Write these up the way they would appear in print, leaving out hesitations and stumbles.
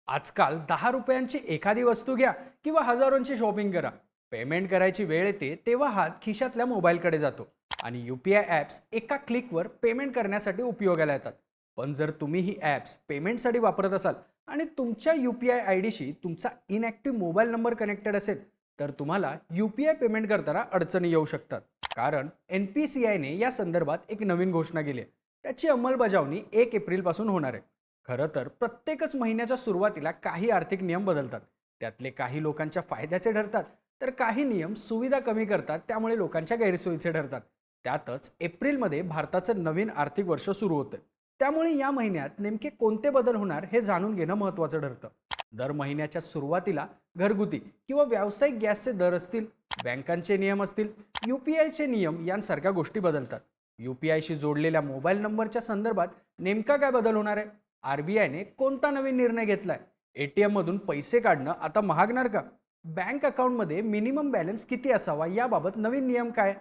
आजकाल 10 रुपयांची एखादी वस्तू घ्या किंवा हजारोंची शॉपिंग करा. पेमेंट करायची वेळ येते तेव्हा हात खिशातल्या मोबाईलकडे जातो आणि UPI ॲप्स एका क्लिकवर पेमेंट करण्यासाठी उपयोगाला येतात. पण जर तुम्ही ही ॲप्स पेमेंटसाठी वापरत असाल आणि तुमच्या UPI ID शी तुमचा इनॅक्टिव्ह मोबाईल नंबर कनेक्टेड असेल तर तुम्हाला UPI पेमेंट करताना अडचणी येऊ शकतात. कारण NPCIने या संदर्भात एक नवीन घोषणा केली आहे. त्याची अंमलबजावणी 1 एप्रिलपासून होणार आहे. खरं तर प्रत्येकच महिन्याच्या सुरुवातीला काही आर्थिक नियम बदलतात. त्यातले काही लोकांच्या फायद्याचे ठरतात, तर काही नियम सुविधा कमी करतात, त्यामुळे लोकांच्या गैरसोयीचे ठरतात. त्यातच एप्रिलमध्ये भारताचं नवीन आर्थिक वर्ष सुरू होतं. त्यामुळे या महिन्यात नेमके कोणते बदल होणार हे जाणून घेणं महत्त्वाचं ठरतं. दर महिन्याच्या सुरुवातीला घरगुती किंवा व्यावसायिक गॅसचे दर असतील, बँकांचे नियम असतील, UPIचे नियम यांसारख्या गोष्टी बदलतात. UPIशी जोडलेल्या मोबाईल नंबरच्या संदर्भात नेमका काय बदल होणार आहे? RBIने कोणता नवीन निर्णय घेतलाय? ATM मधून पैसे काढणं आता महागणार का? बँक अकाउंटमध्ये मिनिमम बॅलन्स किती असावा याबाबत नवीन नियम काय?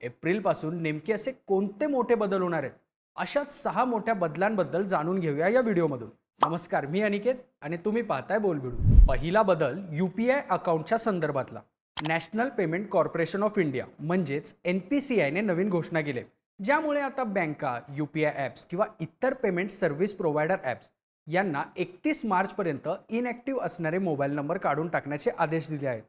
एप्रिलपासून नेमके असे कोणते मोठे बदल होणार आहेत? अशाच 6 मोठ्या बदलांबद्दल जाणून घेऊया या व्हिडिओमधून. नमस्कार, मी अनिकेत आणि तुम्ही पाहताय बोलबिडू. पहिला बदल UPI अकाउंटच्या संदर्भातला. National payment corporation of India म्हणजेच NPCIने नवीन घोषणा केली आहे, ज्यामुळे आता बँका, UPI ॲप्स किंवा इतर पेमेंट सर्व्हिस प्रोव्हायडर ॲप्स यांना 31 मार्चपर्यंत इनॅक्टिव्ह असणारे मोबाईल नंबर काढून टाकण्याचे आदेश दिले आहेत.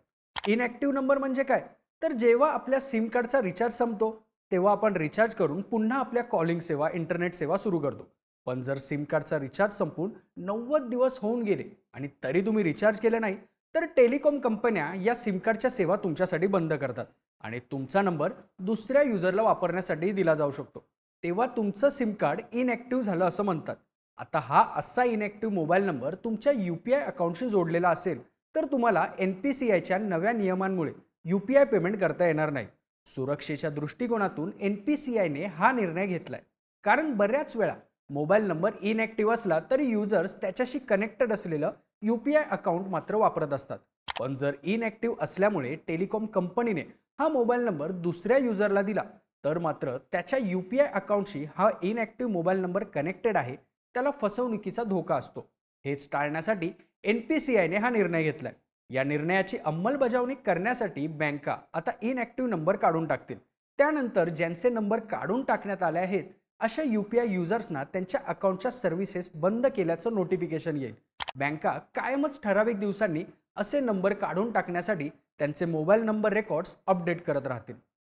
इनॅक्टिव्ह नंबर म्हणजे काय? तर जेव्हा आपल्या सिम कार्डचा रिचार्ज संपतो तेव्हा आपण रिचार्ज करून पुन्हा आपल्या कॉलिंग सेवा, इंटरनेट सेवा सुरू करतो. पण जर सिम कार्डचा रिचार्ज संपून 90 दिवस होऊन गेले आणि तरी तुम्ही रिचार्ज केलं नाही, तर टेलिकॉम कंपन्या या सिम कार्डच्या सेवा तुमच्यासाठी बंद करतात आणि तुमचा नंबर दुसऱ्या युजरला वापरण्यासाठी दिला जाऊ शकतो. तेव्हा तुमचं सिम कार्ड इनॅक्टिव्ह झालं असं म्हणतात. आता हा असा इनॅक्टिव्ह मोबाईल नंबर तुमच्या UPI अकाउंटशी जोडलेला असेल तर तुम्हाला NPCIच्या नव्या नियमांमुळे UPI पेमेंट करता येणार नाही. सुरक्षेच्या दृष्टिकोनातून NPCIने हा निर्णय घेतलाय. कारण बऱ्याच वेळा मोबाईल नंबर इनॅक्टिव्ह असला तरी युजर्स त्याच्याशी कनेक्टेड असलेलं UPI अकाउंट मात्र वापरत असतात. पण जर इनॅक्टिव्ह असल्यामुळे टेलिकॉम कंपनीने हा मोबाईल नंबर दुसऱ्या युजरला दिला तर मात्र त्याच्या UPI अकाउंटशी हा इनॅक्टिव्ह मोबाईल नंबर कनेक्टेड आहे, त्याला फसवणुकीचा धोका असतो. हेच टाळण्यासाठी NPCIने हा निर्णय घेतलाय. या निर्णयाची अंमलबजावणी करण्यासाठी बँका आता इनॅक्टिव्ह नंबर काढून टाकतील. त्यानंतर ज्यांचे नंबर काढून टाकण्यात आले आहेत अशा UPI युजर्सना त्यांच्या अकाउंटच्या सर्व्हिसेस बंद केल्याचं नोटिफिकेशन येईल. बँका कायमच ठराविक दिवसांनी असे नंबर काढून टाकण्यासाठी त्यांचे मोबाईल नंबर रेकॉर्ड्स अपडेट करत राहतील.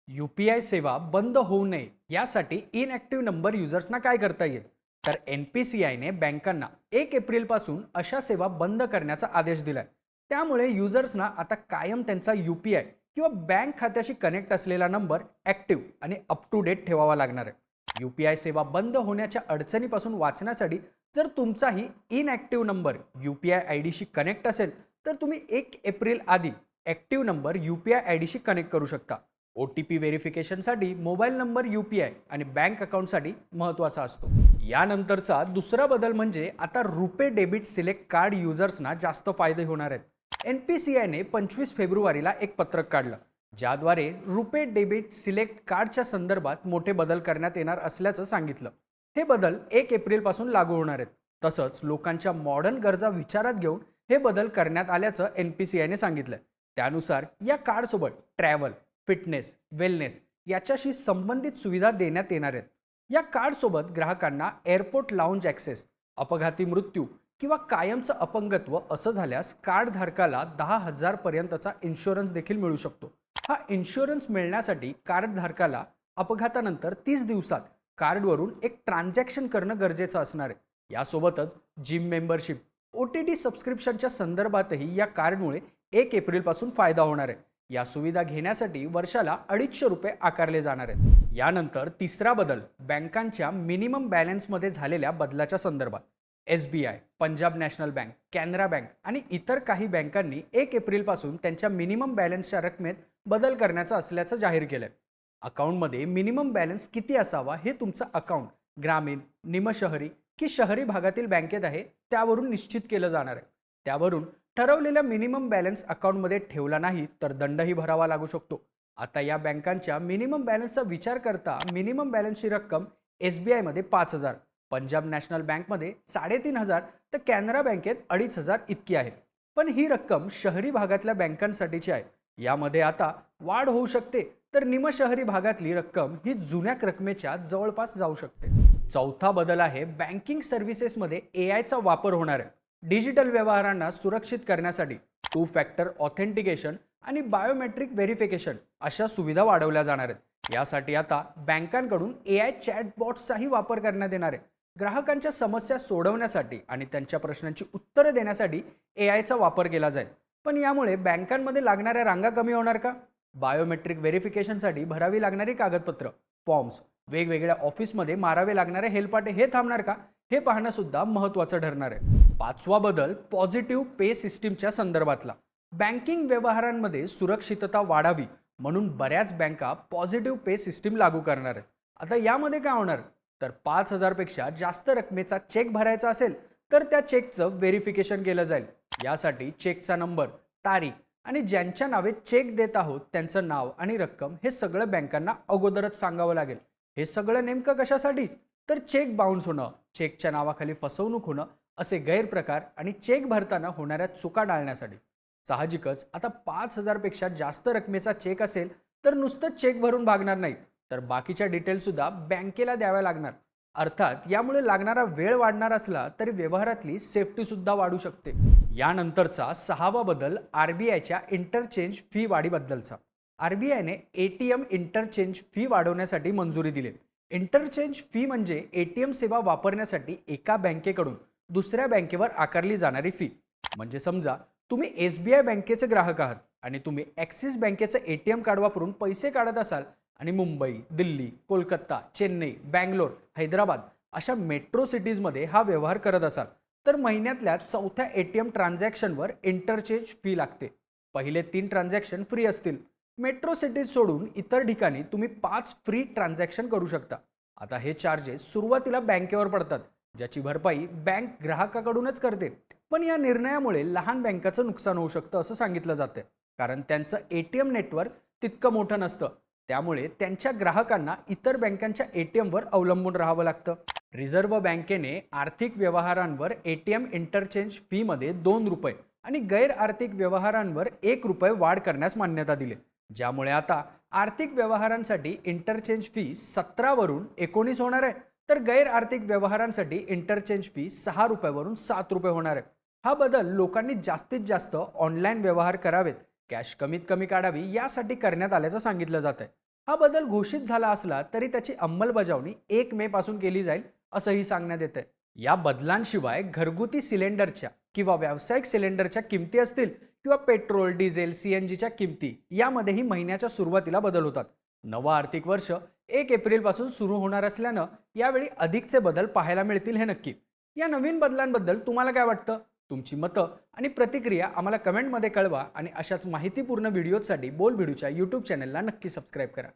UPI सेवा बंद होऊ नये यासाठी इनॅक्टिव्ह नंबर युजर्सना काय करता येईल? तर NPCIने बँकांना 1 एप्रिलपासून अशा सेवा बंद करण्याचा आदेश दिलाय. त्यामुळे युजर्सना आता कायम त्यांचा UPI किंवा बँक खात्याशी कनेक्ट असलेला नंबर ॲक्टिव्ह आणि अप टू डेट ठेवावा लागणार आहे. UPI सेवा बंद होण्याच्या अडचणीपासून वाचण्यासाठी जर तुमचाही इनॅक्टिव्ह नंबर UPI ID शी कनेक्ट असेल तर तुम्ही 1 एप्रिल आधी ॲक्टिव्ह नंबर UPI ID शी कनेक्ट करू शकता. OTP व्हेरिफिकेशनसाठी मोबाईल नंबर UPI आणि बँक अकाउंटसाठी महत्त्वाचा असतो. यानंतरचा दुसरा बदल म्हणजे आता रुपे डेबिट सिलेक्ट कार्ड युजर्सना जास्त फायदे होणार आहेत. NPCIने 25 फेब्रुवारीला एक पत्रक काढलं, ज्याद्वारे रुपे डेबिट सिलेक्ट कार्डच्या संदर्भात मोठे बदल करण्यात येणार असल्याचं सांगितलं. हे बदल 1 एप्रिलपासून लागू होणार आहेत. तसंच लोकांच्या मॉडर्न गरजा विचारात घेऊन हे बदल करण्यात आल्याचं NPCIने सांगितलं. त्यानुसार या कार्डसोबत ट्रॅव्हल, फिटनेस, वेलनेस याच्याशी संबंधित सुविधा देण्यात येणार आहेत. या कार्डसोबत ग्राहकांना एअरपोर्ट लाऊंज ॲक्सेस, अपघाती मृत्यू किंवा कायमचं अपंगत्व असं झाल्यास कार्डधारकाला 10,000 पर्यंतचा इन्शुरन्स देखील मिळू शकतो. हा इन्शुरन्स मिळण्यासाठी कार्डधारकाला अपघातानंतर 30 दिवसात कार्डवरून एक ट्रान्झॅक्शन करणं गरजेचं असणार आहे. यासोबतच जिम मेंबरशिप, OTT सबस्क्रिप्शनच्या संदर्भातही या कार्डमुळे 1 एप्रिलपासून फायदा होणार आहे. या सुविधा घेण्यासाठी वर्षाला ₹250 आकारले जाणार आहेत. यानंतर तिसरा बदल बँकांच्या मिनिमम बॅलन्समध्ये झालेल्या बदलाच्या संदर्भात. SBI, Punjab national bank, Canara bank आणि इतर काही बँकांनी 1 एप्रिलपासून त्यांच्या मिनिमम बॅलन्सच्या रकमेत बदल करण्याचं असल्याचं जाहीर केलंय. अकाउंटमध्ये मिनिमम बॅलन्स किती असावा हे तुमचं अकाउंट ग्रामीण, निमशहरी की शहरी भागातील बँकेत आहे त्यावरून निश्चित केलं जाणार आहे. त्यावरून ठरवलेल्या मिनिमम बॅलन्स अकाउंटमध्ये ठेवला नाही तर दंडही भरावा लागू शकतो. आता या बँकांच्या मिनिमम बॅलन्सचा विचार करता मिनिमम बॅलन्सची रक्कम SBI मध्ये 5,000, पंजाब नॅशनल बँकमध्ये 3,500 तर कॅनरा बँकेत 2,500 इतकी आहे. पण ही रक्कम शहरी भागातल्या बँकांसाठीची आहे. यामध्ये आता वाढ होऊ शकते, तर निमशहरी भागातली रक्कम ही जुन्या रकमेच्या जवळपास जाऊ शकते. चौथा बदल आहे बँकिंग सर्व्हिसेसमध्ये एआयचा वापर होणार आहे. डिजिटल व्यवहारांना सुरक्षित करण्यासाठी 2 फॅक्टर ऑथेंटिकेशन आणि बायोमेट्रिक व्हेरिफिकेशन अशा सुविधा वाढवल्या जाणार आहेत. यासाठी आता बँकांकडून एआय चॅटबॉट्सचाही वापर करण्यात येणार आहे. ग्राहकांच्या समस्या सोडवण्यासाठी आणि त्यांच्या प्रश्नांची उत्तरं देण्यासाठी एआयचा वापर केला जाईल. पण यामुळे बँकांमध्ये लागणाऱ्या रांगा कमी होणार का? बायोमेट्रिक व्हेरिफिकेशनसाठी भरावी लागणारी कागदपत्र, फॉर्म्स, वेगवेगळ्या ऑफिसमध्ये मारावे लागणारे हेलपाटे हे थांबणार का? हे पाहणं सुद्धा महत्त्वाचं ठरणार आहे. पाचवा बदल पॉझिटिव्ह पे सिस्टीमच्या संदर्भातला. बँकिंग व्यवहारांमध्ये सुरक्षितता वाढावी म्हणून बऱ्याच बँका पॉझिटिव्ह पे सिस्टीम लागू करणार आहेत. आता यामध्ये काय होणार? तर 5,000 पेक्षा जास्त रकमेचा चेक भरायचा असेल तर त्या चेकचं व्हेरिफिकेशन केलं जाईल. यासाठी चेकचा नंबर, तारीख आणि ज्यांच्या नावे चेक देत आहोत त्यांचं नाव आणि रक्कम हे सगळं बँकांना अगोदरच सांगावं लागेल. हे सगळं नेमकं कशासाठी? तर चेक बाउन्स होणं, चेकच्या नावाखाली फसवणूक होणं असे गैरप्रकार आणि चेक भरताना होणाऱ्या चुका टाळण्यासाठी. साहजिकच आता 5,000 पेक्षा जास्त रकमेचा चेक असेल तर नुसतं चेक भरून भागणार नाही, तर बाकीच्या डिटेल्स सुद्धा बँकेला द्याव्या लागणार. अर्थात यामुळे लागणारा वेळ वाढणार असला तरी व्यवहारातली सेफ्टी सुद्धा वाढू शकते. यानंतरचा 6वा बदल आरबीआयच्या इंटरचेंज फी वाढीबद्दलचा. आरबीआयने एटीएम इंटरचेंज फी वाढवण्यासाठी मंजुरी दिली. इंटरचेंज फी म्हणजे एटीएम सेवा वापरण्यासाठी एका बँकेकडून दुसऱ्या बँकेवर आकारली जाणारी फी. म्हणजे समजा तुम्ही एसबीआय बँकेचे ग्राहक आहात आणि तुम्ही ॲक्सिस बँकेचं एटीएम कार्ड वापरून पैसे काढत असाल आणि मुंबई, दिल्ली, कोलकाता, चेन्नई, बँगलोर, हैदराबाद अशा मेट्रो सिटीजमध्ये हा व्यवहार करत असाल तर महिन्यातल्या चौथ्या एटीएम ट्रान्झॅक्शनवर इंटरचेंज फी लागते. पहिले 3 ट्रान्झॅक्शन फ्री असतील. मेट्रो सिटीज सोडून इतर ठिकाणी तुम्ही 5 फ्री ट्रान्झॅक्शन करू शकता. आता हे चार्जेस सुरुवातीला बँकेवर पडतात, ज्याची भरपाई बँक ग्राहकाकडूनच करते. पण या निर्णयामुळे लहान बँकाचं नुकसान होऊ शकतं असं सांगितलं जातं, कारण त्यांचं एटीएम नेटवर्क तितकं मोठं नसतं. त्यामुळे त्यांच्या ग्राहकांना इतर बँकांच्या एटीएमवर अवलंबून राहावं लागतं. रिझर्व्ह बँकेने आर्थिक व्यवहारांवर एटीएम इंटरचेंज फीमध्ये ₹2 आणि गैर आर्थिक व्यवहारांवर ₹1 वाढ करण्यास मान्यता दिली, ज्यामुळे आता आर्थिक व्यवहारांसाठी इंटरचेंज फी 17 वरून 19 होणार आहे, तर गैर आर्थिक व्यवहारांसाठी इंटरचेंज फी ₹6 वरून ₹7 होणार आहे. हा बदल लोकांनी जास्तीत जास्त ऑनलाईन व्यवहार करावेत, कॅश कमीत कमी काढावी यासाठी करण्यात आल्याचं सांगितलं जात आहे. हा बदल घोषित झाला असला तरी त्याची अंमलबजावणी 1 मे पासून केली जाईल असंही सांगण्यात येतं. या बदलांशिवाय घरगुती सिलेंडरच्या किंवा व्यावसायिक सिलेंडरच्या किमती असतील किंवा पेट्रोल, डिझेल, सीएनजीच्या किमती यामध्येही महिन्याच्या सुरुवातीला बदल होतात. नवं आर्थिक वर्ष 1 एप्रिलपासून सुरू होणार असल्यानं यावेळी अधिकचे बदल पाहायला मिळतील हे नक्की. या नवीन बदलांबद्दल तुम्हाला काय वाटतं? तुमची मतं आणि प्रतिक्रिया आम्हाला कमेंटमध्ये कळवा आणि अशाच माहितीपूर्ण व्हिडिओसाठी बोल भिडूच्या यूट्यूब चॅनलला नक्की सबस्क्राईब करा.